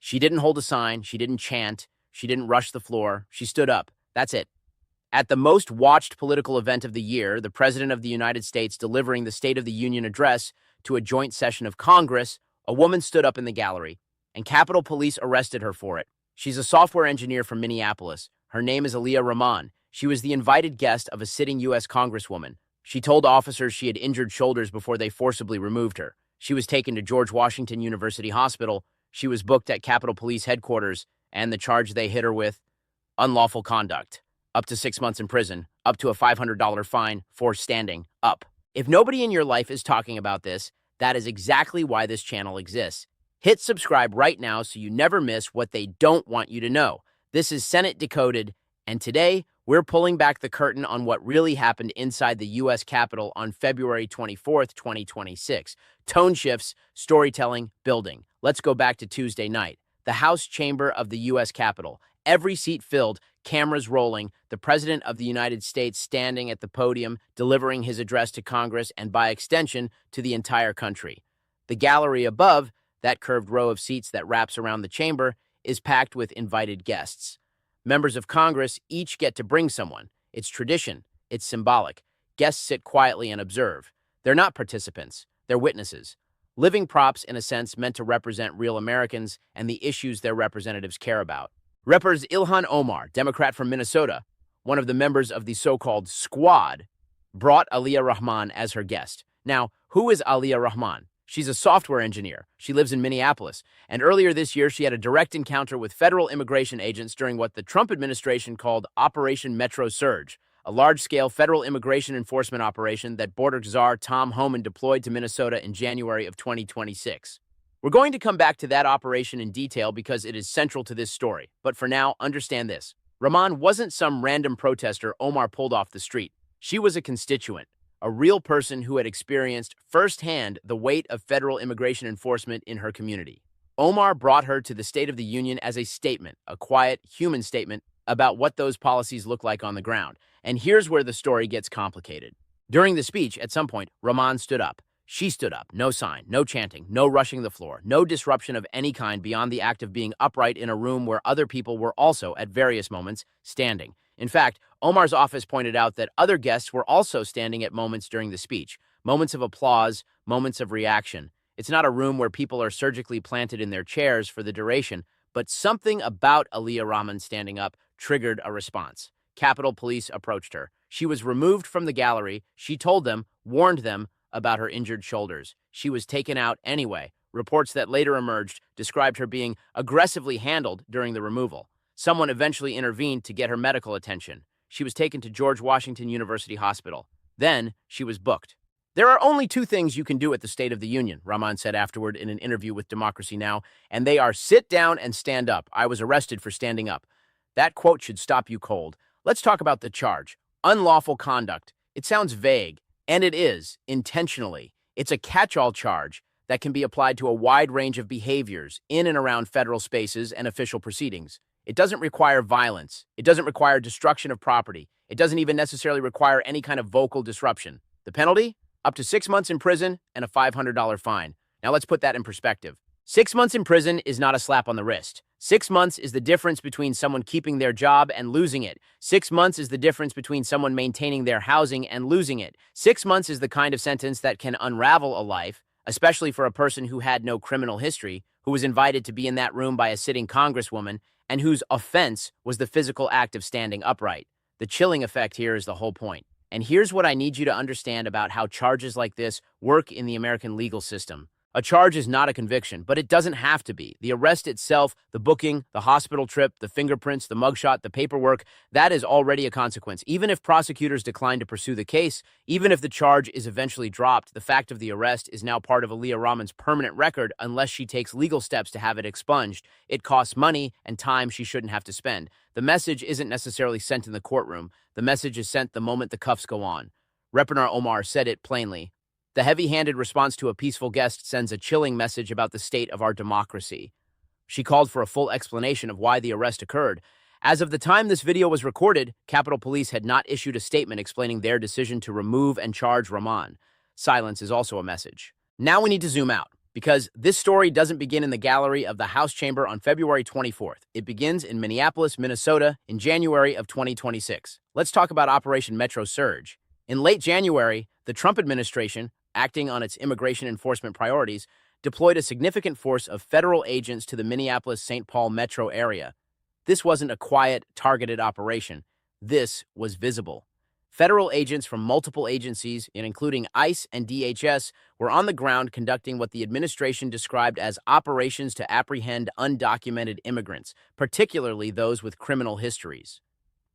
She didn't hold a sign. She didn't chant. She didn't rush the floor. She stood up. That's it. At the most watched political event of the year, the President of the United States delivering the State of the Union address to a joint session of Congress, a woman stood up in the gallery, and Capitol Police arrested her for it. She's a software engineer from Minneapolis. Her name is Aliyah Rahman. She was the invited guest of a sitting U.S. Congresswoman. She told officers she had injured shoulders before they forcibly removed her. She was taken to George Washington University Hospital. She was booked at Capitol Police headquarters, and the charge they hit her with? Unlawful conduct. Up to 6 months in prison, up to a $500 fine for standing up. If nobody in your life is talking about this, that is exactly why this channel exists. Hit subscribe right now so you never miss what they don't want you to know. This is Senate Decoded, and today we're pulling back the curtain on what really happened inside the U.S. Capitol on February 24th, 2026. Tone shifts, storytelling, building. Let's go back to Tuesday night. The House chamber of the U.S. Capitol. Every seat filled, cameras rolling, the President of the United States standing at the podium, delivering his address to Congress and, by extension, to the entire country. The gallery above, that curved row of seats that wraps around the chamber, is packed with invited guests. Members of Congress each get to bring someone. It's tradition. It's symbolic. Guests sit quietly and observe. They're not participants. They're witnesses. Living props, in a sense, meant to represent real Americans and the issues their representatives care about. Reppers Ilhan Omar, Democrat from Minnesota, one of the members of the so-called squad, brought Aliyah Rahman as her guest. Now, who is Aliyah Rahman? She's a software engineer. She lives in Minneapolis. And earlier this year, she had a direct encounter with federal immigration agents during what the Trump administration called Operation Metro Surge, a large-scale federal immigration enforcement operation that border czar Tom Homan deployed to Minnesota in January of 2026. We're going to come back to that operation in detail because it is central to this story. But for now, understand this. Rahman wasn't some random protester Omar pulled off the street. She was a constituent, a real person who had experienced firsthand the weight of federal immigration enforcement in her community. Omar brought her to the State of the Union as a statement, a quiet, human statement about what those policies look like on the ground. And here's where the story gets complicated. During the speech, at some point, Rahman stood up. She stood up. No sign, no chanting, no rushing the floor, no disruption of any kind beyond the act of being upright in a room where other people were also, at various moments, standing. In fact, Omar's office pointed out that other guests were also standing at moments during the speech, moments of applause, moments of reaction. It's not a room where people are surgically planted in their chairs for the duration, but something about Aliyah Rahman standing up triggered a response. Capitol Police approached her. She was removed from the gallery. She told them, warned them, about her injured shoulders. She was taken out anyway. Reports that later emerged described her being aggressively handled during the removal. Someone eventually intervened to get her medical attention. She was taken to George Washington University Hospital. Then she was booked. There are only two things you can do at the State of the Union, Rahman said afterward in an interview with Democracy Now!, and they are sit down and stand up. I was arrested for standing up. That quote should stop you cold. Let's talk about the charge. Unlawful conduct. It sounds vague. And it is, intentionally. It's a catch-all charge that can be applied to a wide range of behaviors in and around federal spaces and official proceedings. It doesn't require violence. It doesn't require destruction of property. It doesn't even necessarily require any kind of vocal disruption. The penalty? Up to 6 months in prison and a $500 fine. Now let's put that in perspective. 6 months in prison is not a slap on the wrist. 6 months is the difference between someone keeping their job and losing it. 6 months is the difference between someone maintaining their housing and losing it. 6 months is the kind of sentence that can unravel a life, especially for a person who had no criminal history, who was invited to be in that room by a sitting congresswoman, and whose offense was the physical act of standing upright. The chilling effect here is the whole point. And here's what I need you to understand about how charges like this work in the American legal system. A charge is not a conviction, but it doesn't have to be. The arrest itself, the booking, the hospital trip, the fingerprints, the mugshot, the paperwork, that is already a consequence. Even if prosecutors decline to pursue the case, even if the charge is eventually dropped, the fact of the arrest is now part of Aliyah Rahman's permanent record unless she takes legal steps to have it expunged. It costs money and time she shouldn't have to spend. The message isn't necessarily sent in the courtroom. The message is sent the moment the cuffs go on. Representative Omar said it plainly. The heavy-handed response to a peaceful guest sends a chilling message about the state of our democracy. She called for a full explanation of why the arrest occurred. As of the time this video was recorded, Capitol Police had not issued a statement explaining their decision to remove and charge Rahman. Silence is also a message. Now we need to zoom out. Because this story doesn't begin in the gallery of the House Chamber on February 24th. It begins in Minneapolis, Minnesota in January of 2026. Let's talk about Operation Metro Surge. In late January, the Trump administration, acting on its immigration enforcement priorities, deployed a significant force of federal agents to the Minneapolis-St. Paul metro area. This wasn't a quiet, targeted operation. This was visible. Federal agents from multiple agencies, including ICE and DHS, were on the ground conducting what the administration described as operations to apprehend undocumented immigrants, particularly those with criminal histories.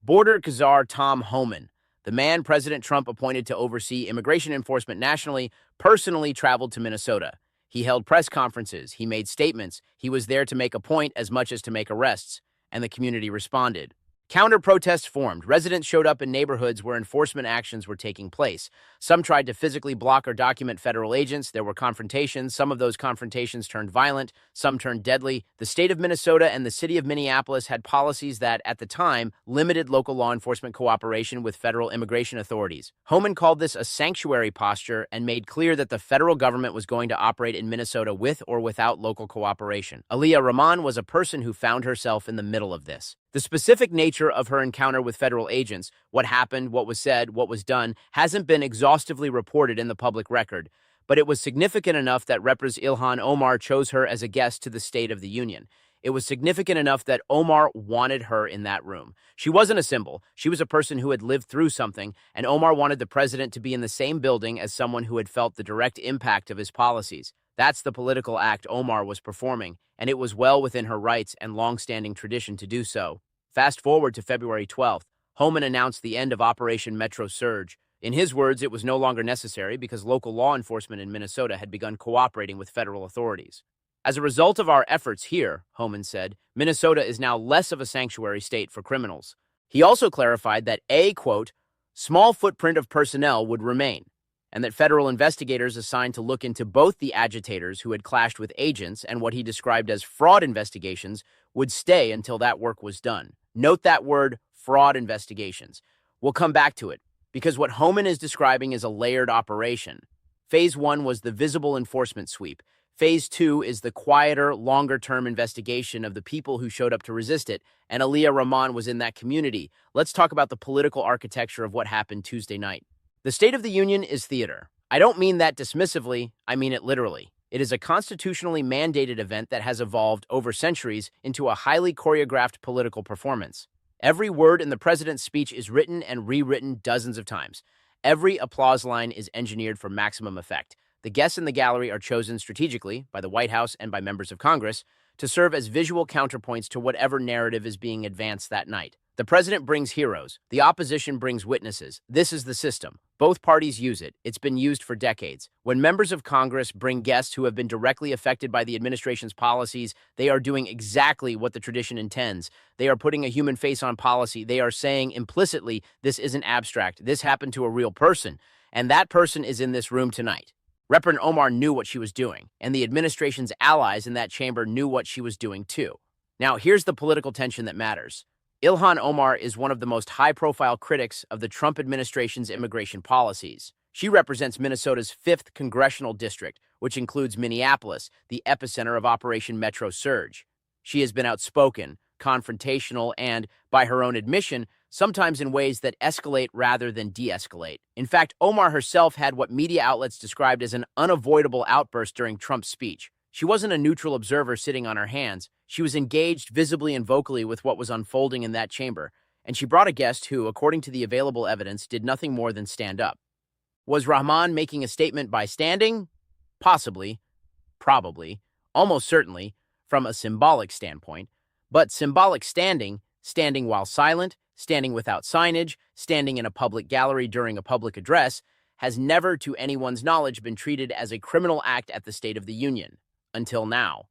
Border Czar Tom Homan, the man President Trump appointed to oversee immigration enforcement nationally, personally traveled to Minnesota. He held press conferences, he made statements, he was there to make a point as much as to make arrests, and the community responded. Counter-protests formed. Residents showed up in neighborhoods where enforcement actions were taking place. Some tried to physically block or document federal agents. There were confrontations. Some of those confrontations turned violent. Some turned deadly. The state of Minnesota and the city of Minneapolis had policies that, at the time, limited local law enforcement cooperation with federal immigration authorities. Homan called this a sanctuary posture and made clear that the federal government was going to operate in Minnesota with or without local cooperation. Aliyah Rahman was a person who found herself in the middle of this. The specific nature of her encounter with federal agents, what happened, what was said, what was done, hasn't been exhaustively reported in the public record, but it was significant enough that Representative Ilhan Omar chose her as a guest to the State of the Union. It was significant enough that Omar wanted her in that room. She wasn't a symbol. She was a person who had lived through something, and Omar wanted the president to be in the same building as someone who had felt the direct impact of his policies. That's the political act Omar was performing, and it was well within her rights and long-standing tradition to do so. Fast forward to February 12th, Homan announced the end of Operation Metro Surge. In his words, it was no longer necessary because local law enforcement in Minnesota had begun cooperating with federal authorities. As a result of our efforts here, Homan said, Minnesota is now less of a sanctuary state for criminals. He also clarified that a, quote, small footprint of personnel would remain, and that federal investigators assigned to look into both the agitators who had clashed with agents and what he described as fraud investigations would stay until that work was done. Note that word, fraud investigations. We'll come back to it, because what Homan is describing is a layered operation. Phase 1 was the visible enforcement sweep. Phase 2 is the quieter, longer-term investigation of the people who showed up to resist it, and Aliyah Rahman was in that community. Let's talk about the political architecture of what happened Tuesday night. The State of the Union is theater. I don't mean that dismissively, I mean it literally. It is a constitutionally mandated event that has evolved over centuries into a highly choreographed political performance. Every word in the president's speech is written and rewritten dozens of times. Every applause line is engineered for maximum effect. The guests in the gallery are chosen strategically by the White House and by members of Congress to serve as visual counterpoints to whatever narrative is being advanced that night. The president brings heroes. The opposition brings witnesses. This is the system. Both parties use it. It's been used for decades. When members of Congress bring guests who have been directly affected by the administration's policies, they are doing exactly what the tradition intends. They are putting a human face on policy. They are saying implicitly, this isn't abstract. This happened to a real person. And that person is in this room tonight. Representative Omar knew what she was doing, and the administration's allies in that chamber knew what she was doing too. Now, here's the political tension that matters. Ilhan Omar is one of the most high-profile critics of the Trump administration's immigration policies. She represents Minnesota's 5th congressional district, which includes Minneapolis, the epicenter of Operation Metro Surge. She has been outspoken, confrontational, and, by her own admission, sometimes in ways that escalate rather than de-escalate. In fact, Omar herself had what media outlets described as an unavoidable outburst during Trump's speech. She wasn't a neutral observer sitting on her hands. She was engaged visibly and vocally with what was unfolding in that chamber, and she brought a guest who, according to the available evidence, did nothing more than stand up. Was Rahman making a statement by standing? Possibly, probably, almost certainly, from a symbolic standpoint, but symbolic standing, standing while silent, standing without signage, standing in a public gallery during a public address, has never, to anyone's knowledge, been treated as a criminal act at the State of the Union. Until now.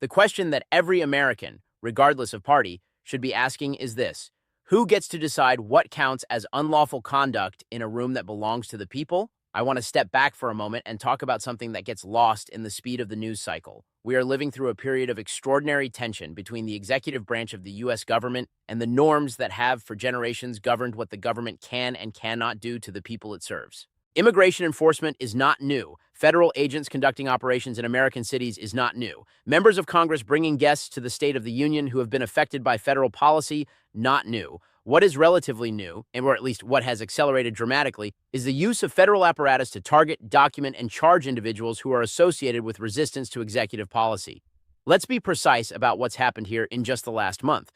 The question that every American, regardless of party, should be asking is this: who gets to decide what counts as unlawful conduct in a room that belongs to the people? I want to step back for a moment and talk about something that gets lost in the speed of the news cycle. We are living through a period of extraordinary tension between the executive branch of the U.S. government and the norms that have for generations governed what the government can and cannot do to the people it serves. Immigration enforcement is not new. Federal agents conducting operations in American cities is not new. Members of Congress bringing guests to the State of the Union who have been affected by federal policy, not new. What is relatively new, or at least what has accelerated dramatically, is the use of federal apparatus to target, document, and charge individuals who are associated with resistance to executive policy. Let's be precise about what's happened here in just the last month.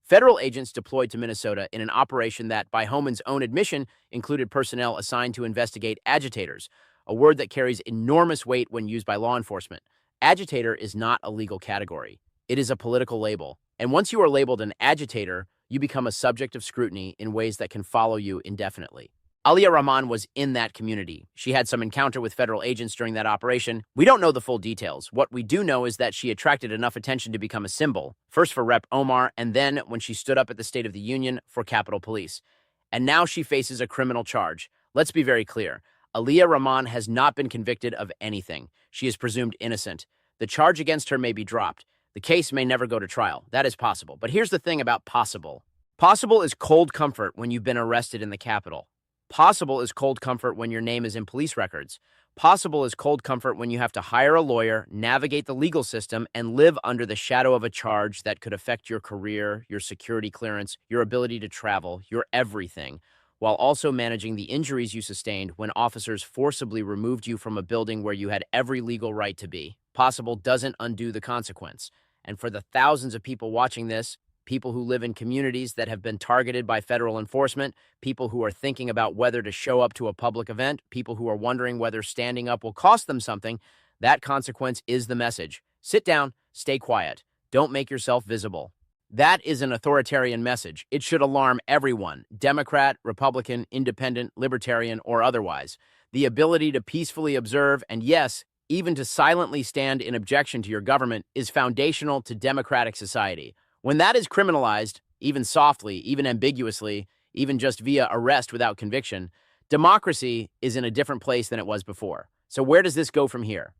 Federal agents deployed to Minnesota in an operation that, by Homan's own admission, included personnel assigned to investigate agitators, a word that carries enormous weight when used by law enforcement. Agitator is not a legal category. It is a political label. And once you are labeled an agitator, you become a subject of scrutiny in ways that can follow you indefinitely. Aliyah Rahman was in that community. She had some encounter with federal agents during that operation. We don't know the full details. What we do know is that she attracted enough attention to become a symbol, first for Rep. Omar, and then, when she stood up at the State of the Union, for Capitol Police. And now she faces a criminal charge. Let's be very clear. Aliyah Rahman has not been convicted of anything. She is presumed innocent. The charge against her may be dropped. The case may never go to trial. That is possible. But here's the thing about possible. Possible is cold comfort when you've been arrested in the Capitol. Possible is cold comfort when your name is in police records. Possible is cold comfort when you have to hire a lawyer, navigate the legal system, and live under the shadow of a charge that could affect your career, your security clearance, your ability to travel, your everything, while also managing the injuries you sustained when officers forcibly removed you from a building where you had every legal right to be. Possible doesn't undo the consequence. And for the thousands of people watching this, people who live in communities that have been targeted by federal enforcement, people who are thinking about whether to show up to a public event, people who are wondering whether standing up will cost them something, that consequence is the message. Sit down, stay quiet, don't make yourself visible. That is an authoritarian message. It should alarm everyone, Democrat, Republican, Independent, Libertarian, or otherwise. The ability to peacefully observe and, yes, even to silently stand in objection to your government is foundational to democratic society. When that is criminalized, even softly, even ambiguously, even just via arrest without conviction, democracy is in a different place than it was before. So where does this go from here?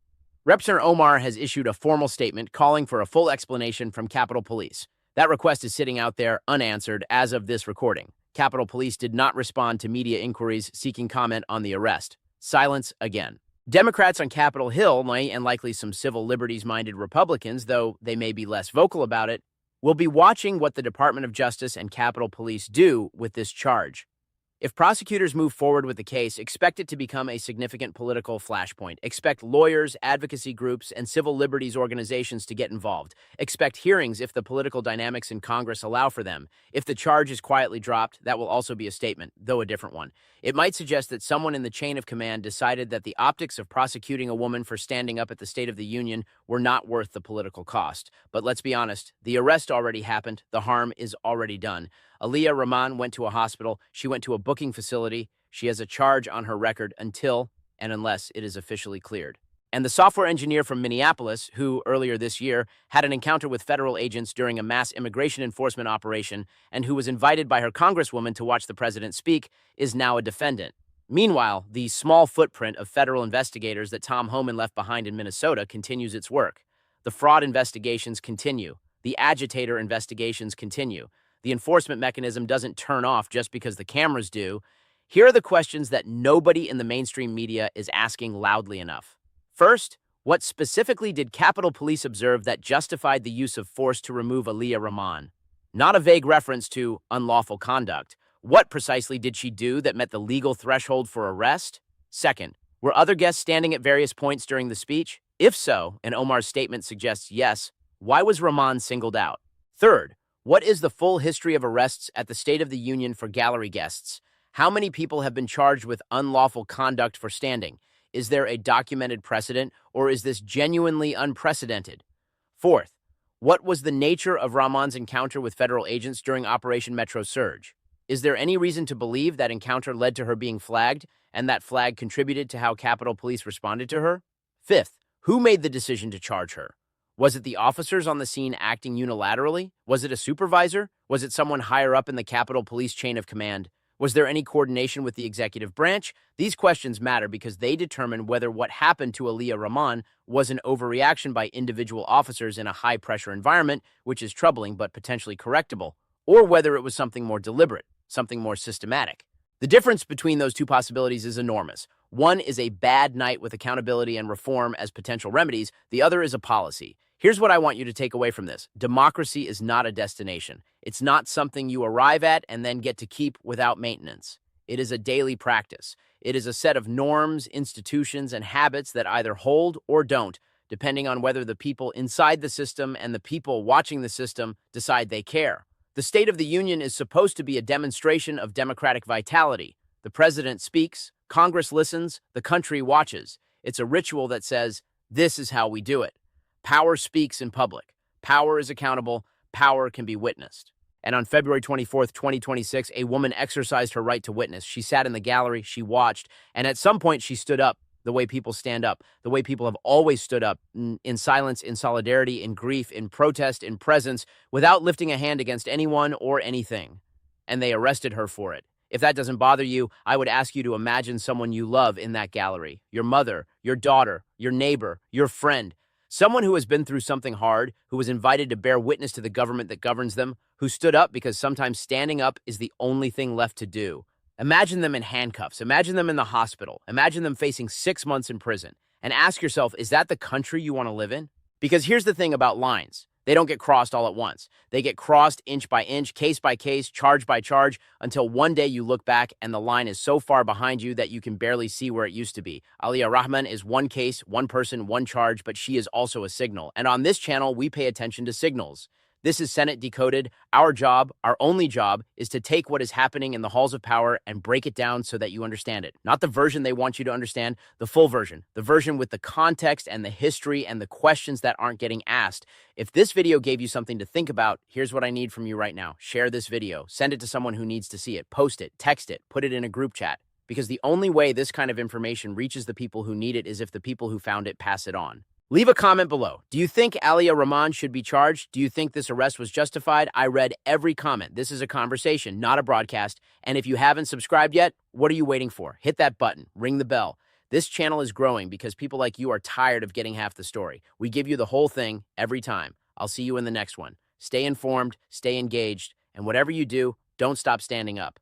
Representative Omar has issued a formal statement calling for a full explanation from Capitol Police. That request is sitting out there unanswered as of this recording. Capitol Police did not respond to media inquiries seeking comment on the arrest. Silence again. Democrats on Capitol Hill, and likely some civil liberties-minded Republicans, though they may be less vocal about it, will be watching what the Department of Justice and Capitol Police do with this charge. If prosecutors move forward with the case, expect it to become a significant political flashpoint. Expect lawyers, advocacy groups, and civil liberties organizations to get involved. Expect hearings if the political dynamics in Congress allow for them. If the charge is quietly dropped, that will also be a statement, though a different one. It might suggest that someone in the chain of command decided that the optics of prosecuting a woman for standing up at the State of the Union were not worth the political cost. But let's be honest, the arrest already happened. The harm is already done. Aliyah Rahman went to a hospital. She went to a booking facility. She has a charge on her record until and unless it is officially cleared. And the software engineer from Minneapolis, who earlier this year had an encounter with federal agents during a mass immigration enforcement operation and who was invited by her congresswoman to watch the president speak, is now a defendant. Meanwhile, the small footprint of federal investigators that Tom Homan left behind in Minnesota continues its work. The fraud investigations continue. The agitator investigations continue. The enforcement mechanism doesn't turn off just because the cameras do. Here are the questions that nobody in the mainstream media is asking loudly enough. First, what specifically did Capitol Police observe that justified the use of force to remove Aliyah Rahman? Not a vague reference to unlawful conduct. What precisely did she do that met the legal threshold for arrest? Second, were other guests standing at various points during the speech? If so, and Omar's statement suggests yes, why was Rahman singled out? Third, what is the full history of arrests at the State of the Union for gallery guests? How many people have been charged with unlawful conduct for standing? Is there a documented precedent, or is this genuinely unprecedented? Fourth, what was the nature of Rahman's encounter with federal agents during Operation Metro Surge? Is there any reason to believe that encounter led to her being flagged, and that flag contributed to how Capitol Police responded to her? Fifth, who made the decision to charge her? Was it the officers on the scene acting unilaterally? Was it a supervisor? Was it someone higher up in the Capitol Police chain of command? Was there any coordination with the executive branch? These questions matter because they determine whether what happened to Aliyah Rahman was an overreaction by individual officers in a high-pressure environment, which is troubling but potentially correctable, or whether it was something more deliberate, something more systematic. The difference between those two possibilities is enormous. One is a bad night with accountability and reform as potential remedies. The other is a policy. Here's what I want you to take away from this. Democracy is not a destination. It's not something you arrive at and then get to keep without maintenance. It is a daily practice. It is a set of norms, institutions, and habits that either hold or don't, depending on whether the people inside the system and the people watching the system decide they care. The State of the Union is supposed to be a demonstration of democratic vitality. The president speaks, Congress listens, the country watches. It's a ritual that says, this is how we do it. Power speaks in public. Power is accountable. Power can be witnessed. And on February 24th, 2026, a woman exercised her right to witness. She sat in the gallery, she watched, and at some point she stood up the way people stand up, the way people have always stood up, in silence, in solidarity, in grief, in protest, in presence, without lifting a hand against anyone or anything. And they arrested her for it. If that doesn't bother you, I would ask you to imagine someone you love in that gallery. Your mother, your daughter, your neighbor, your friend. Someone who has been through something hard, who was invited to bear witness to the government that governs them, who stood up because sometimes standing up is the only thing left to do. Imagine them in handcuffs. Imagine them in the hospital. Imagine them facing 6 months in prison. And ask yourself, is that the country you want to live in? Because here's the thing about lines. They don't get crossed all at once. They get crossed inch by inch, case by case, charge by charge, until one day you look back and the line is so far behind you that you can barely see where it used to be. Aliyah Rahman is one case, one person, one charge, but she is also a signal. And on this channel, we pay attention to signals. This is Senate Decoded. Our job, our only job, is to take what is happening in the halls of power and break it down so that you understand it. Not the version they want you to understand, the full version. The version with the context and the history and the questions that aren't getting asked. If this video gave you something to think about, here's what I need from you right now. Share this video. Send it to someone who needs to see it. Post it. Text it. Put it in a group chat. Because the only way this kind of information reaches the people who need it is if the people who found it pass it on. Leave a comment below. Do you think Aliyah Rahman should be charged? Do you think this arrest was justified? I read every comment. This is a conversation, not a broadcast. And if you haven't subscribed yet, what are you waiting for? Hit that button. Ring the bell. This channel is growing because people like you are tired of getting half the story. We give you the whole thing every time. I'll see you in the next one. Stay informed, stay engaged, and whatever you do, don't stop standing up.